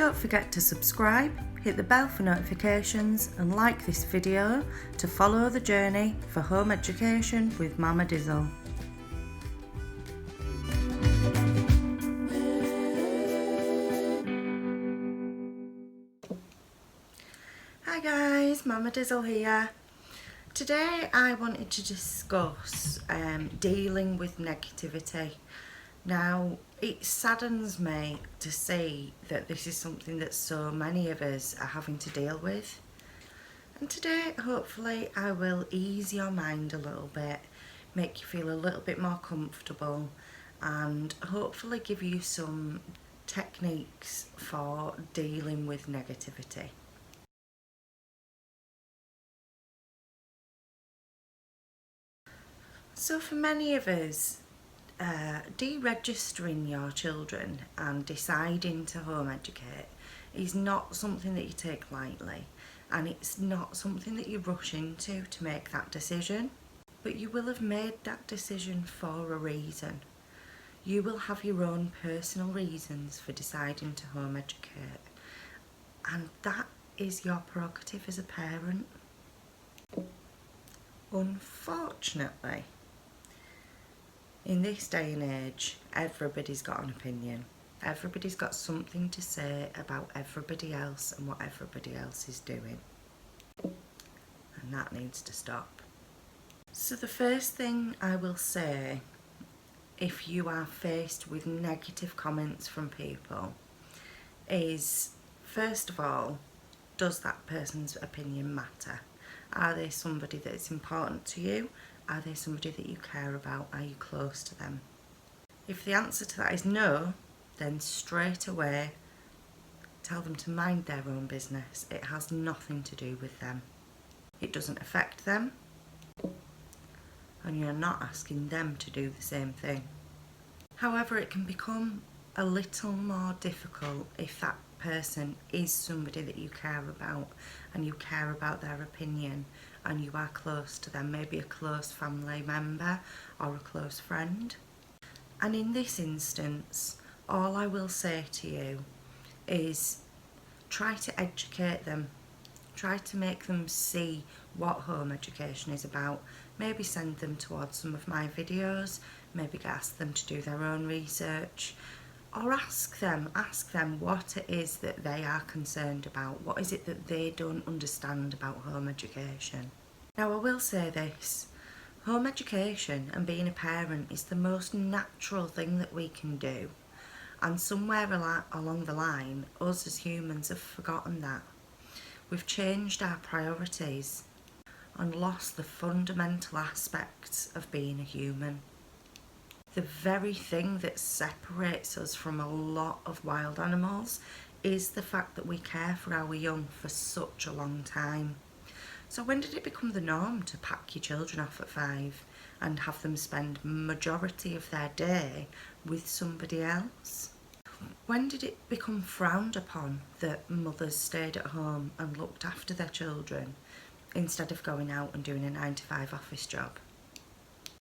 Don't forget to subscribe, hit the bell for notifications and like this video to follow the journey for home education with Mama Dizzle. Hi guys, Mama Dizzle here. Today I wanted to discuss dealing with negativity. Now, it saddens me to see that this is something that so many of us are having to deal with. And today, hopefully, I will ease your mind a little bit, make you feel a little bit more comfortable, and hopefully give you some techniques for dealing with negativity. So for many of us, deregistering your children and deciding to home educate is not something that you take lightly, and it's not something that you rush into to make that decision, but you will have made that decision for a reason. You will have your own personal reasons for deciding to home educate, and that is your prerogative as a parent. Unfortunately, in this day and age, everybody's got an opinion. Everybody's got something to say about everybody else and what everybody else is doing. And that needs to stop. So the first thing I will say, if you are faced with negative comments from people, is first of all, does that person's opinion matter? Are they somebody that is important to you? Are they somebody that you care about? Are you close to them? If the answer to that is no, then straight away tell them to mind their own business. It has nothing to do with them. It doesn't affect them, and you're not asking them to do the same thing. However, it can become a little more difficult if that person is somebody that you care about and you care about their opinion and you are close to them, maybe a close family member or a close friend. And in this instance, all I will say to you is try to educate them. Try to make them see what home education is about. Maybe send them towards some of my videos, maybe ask them to do their own research, or ask them what it is that they are concerned about. What is it that they don't understand about home education? Now, I will say this, home education and being a parent is the most natural thing that we can do. And somewhere along the line, us as humans have forgotten that. We've changed our priorities and lost the fundamental aspects of being a human. The very thing that separates us from a lot of wild animals is the fact that we care for our young for such a long time. So when did it become the norm to pack your children off at 5 and have them spend majority of their day with somebody else? When did it become frowned upon that mothers stayed at home and looked after their children instead of going out and doing a 9-to-5 office job?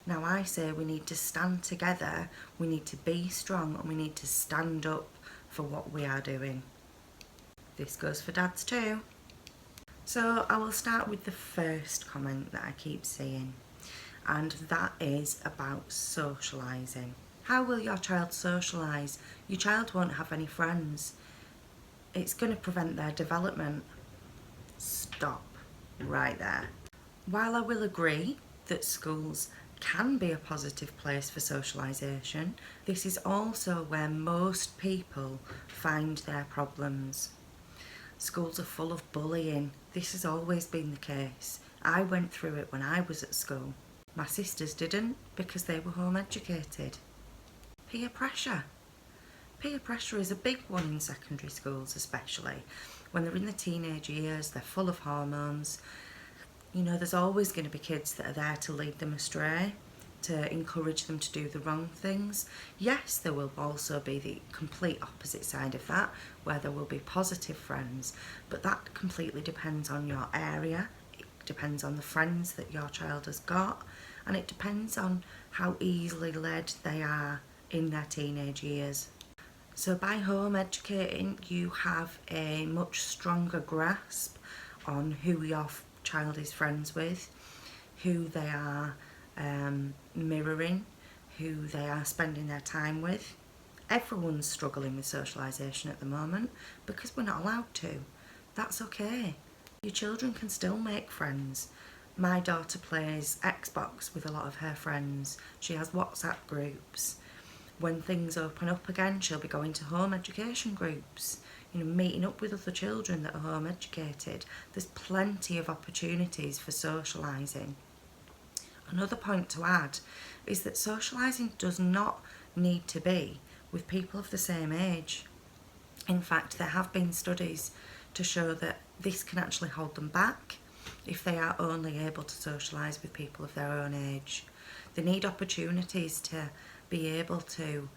Now I say we need to stand together, we need to be strong, and we need to stand up for what we are doing. This goes for dads too. So I will start with the first comment that I keep seeing, and that is about socialising. How will your child socialise? Your child won't have any friends. It's going to prevent their development. Stop right there. While I will agree that schools can be a positive place for socialisation, this is also where most people find their problems. Schools are full of bullying. This has always been the case. I went through it when I was at school. My sisters didn't because they were home educated. Peer pressure. Peer pressure is a big one in secondary schools, especially when they're in the teenage years, they're full of hormones. You know, there's always going to be kids that are there to lead them astray, to encourage them to do the wrong things. Yes, there will also be the complete opposite side of that, where there will be positive friends, but that completely depends on your area, it depends on the friends that your child has got, and it depends on how easily led they are in their teenage years. So by home educating, you have a much stronger grasp on who your child is friends with, who they are mirroring, who they are spending their time with. Everyone's struggling with socialisation at the moment because we're not allowed to. That's okay. Your children can still make friends. My daughter plays Xbox with a lot of her friends. She has WhatsApp groups. When things open up again, she'll be going to home education groups, meeting up with other children that are home educated. There's plenty of opportunities for socialising. Another point to add is that socialising does not need to be with people of the same age. In fact, there have been studies to show that this can actually hold them back if they are only able to socialise with people of their own age. They need opportunities to be able to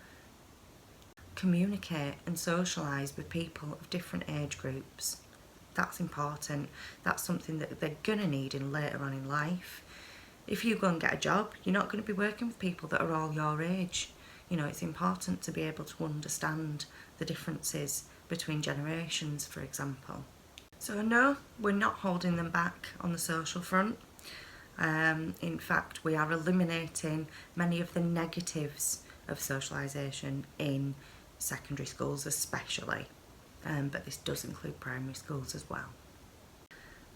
communicate and socialise with people of different age groups. That's important. That's something that they're going to need in later on in life. If you go and get a job, you're not going to be working with people that are all your age. It's important to be able to understand the differences between generations, for example. So no, we're not holding them back on the social front. In fact, we are eliminating many of the negatives of socialisation in secondary schools especially, but this does include primary schools as well.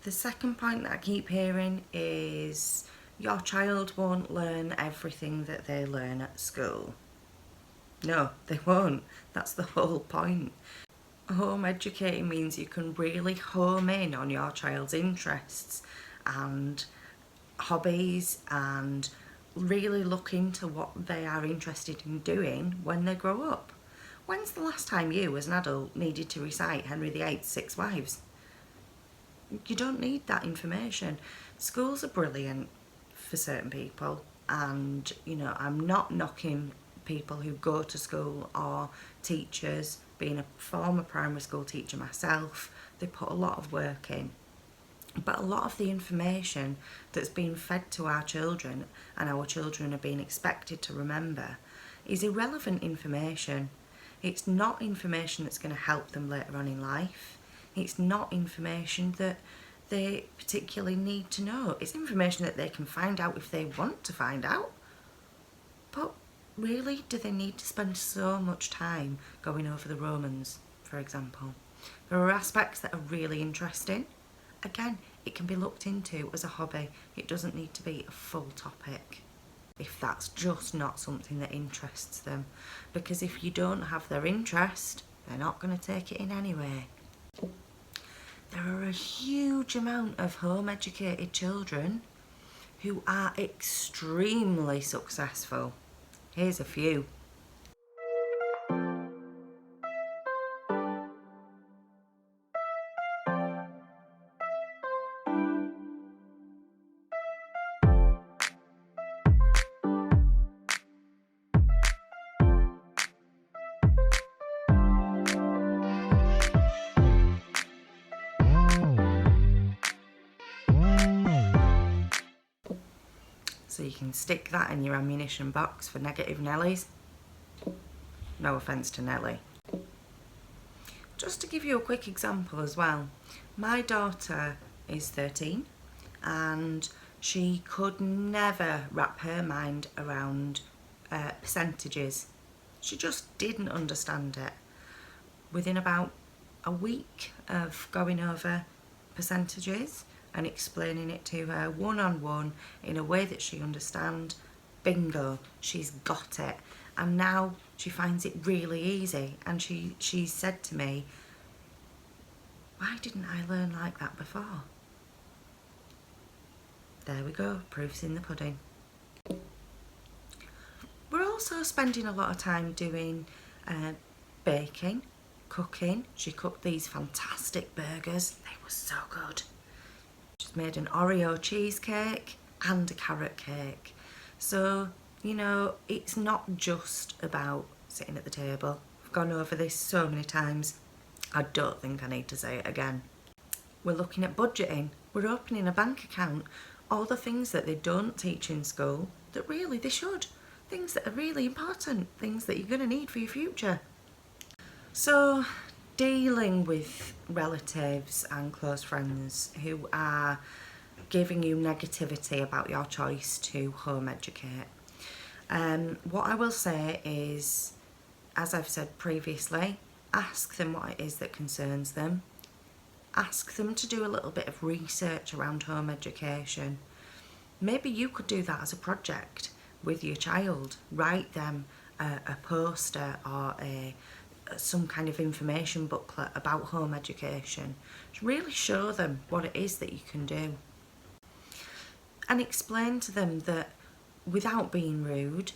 The second point that I keep hearing is your child won't learn everything that they learn at school. No, they won't. That's the whole point. Home educating means you can really home in on your child's interests and hobbies and really look into what they are interested in doing when they grow up. When's the last time you, as an adult, needed to recite Henry VIII's 6 Wives? You don't need that information. Schools are brilliant for certain people, and I'm not knocking people who go to school or teachers. Being a former primary school teacher myself, they put a lot of work in. But a lot of the information that's being fed to our children and our children are being expected to remember is irrelevant information. It's not information that's going to help them later on in life. It's not information that they particularly need to know. It's information that they can find out if they want to find out. But really, do they need to spend so much time going over the Romans, for example? There are aspects that are really interesting. Again, it can be looked into as a hobby. It doesn't need to be a full topic if that's just not something that interests them. Because if you don't have their interest, they're not going to take it in anyway. There are a huge amount of home educated children who are extremely successful. Here's a few. So you can stick that in your ammunition box for negative Nellies. No offence to Nelly. Just to give you a quick example as well, my daughter is 13 and she could never wrap her mind around percentages. She just didn't understand it. Within about a week of going over percentages and explaining it to her one-on-one in a way that she understands, bingo, she's got it. And now she finds it really easy, and she said to me, why didn't I learn like that before? There we go, proof's in the pudding. We're also spending a lot of time doing baking, cooking. She cooked these fantastic burgers, they were so good. She's made an Oreo cheesecake and a carrot cake. So, it's not just about sitting at the table. I've gone over this so many times, I don't think I need to say it again. We're looking at budgeting, we're opening a bank account, all the things that they don't teach in school that really they should. Things that are really important, things that you're going to need for your future. So, dealing with relatives and close friends who are giving you negativity about your choice to home educate. What I will say is, as I've said previously, ask them what it is that concerns them. Ask them to do a little bit of research around home education. Maybe you could do that as a project with your child. Write them a poster or some kind of information booklet about home education. Really show them what it is that you can do. And explain to them that without being rude,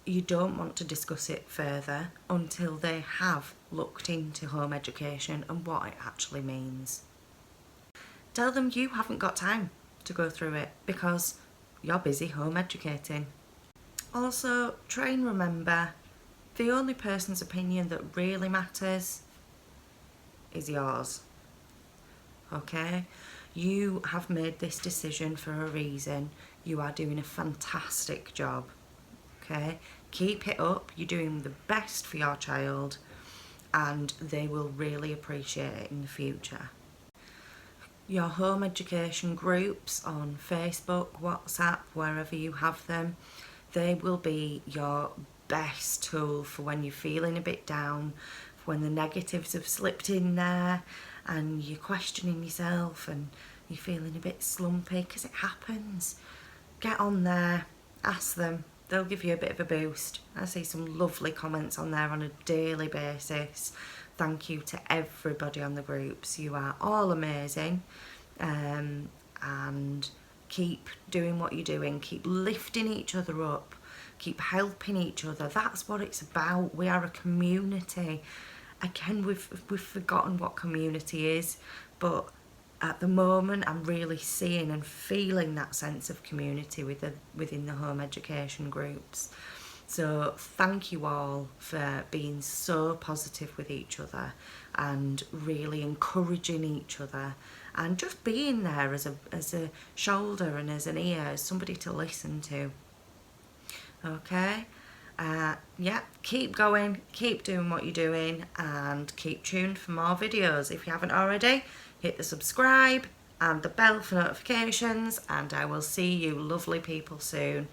you don't want to discuss it further until they have looked into home education and what it actually means. Tell them you haven't got time to go through it because you're busy home educating. Also, try and remember the only person's opinion that really matters is yours. Okay? You have made this decision for a reason. You are doing a fantastic job. Okay? Keep it up. You're doing the best for your child and they will really appreciate it in the future. Your home education groups on Facebook, WhatsApp, wherever you have them, they will be your best tool for when you're feeling a bit down, for when the negatives have slipped in there and you're questioning yourself and you're feeling a bit slumpy, because it happens. Get on there, ask them, they'll give you a bit of a boost. I see some lovely comments on there on a daily basis. Thank you to everybody on the groups. You are all amazing. And keep doing what you're doing. Keep lifting each other up. Keep helping each other. That's what it's about. We are a community. Again, we've forgotten what community is, but at the moment I'm really seeing and feeling that sense of community within the home education groups. So thank you all for being so positive with each other and really encouraging each other and just being there as a shoulder and as an ear, as somebody to listen to. Okay? Yeah, keep going, keep doing what you're doing and keep tuned for more videos. If you haven't already, hit the subscribe and the bell for notifications and I will see you lovely people soon.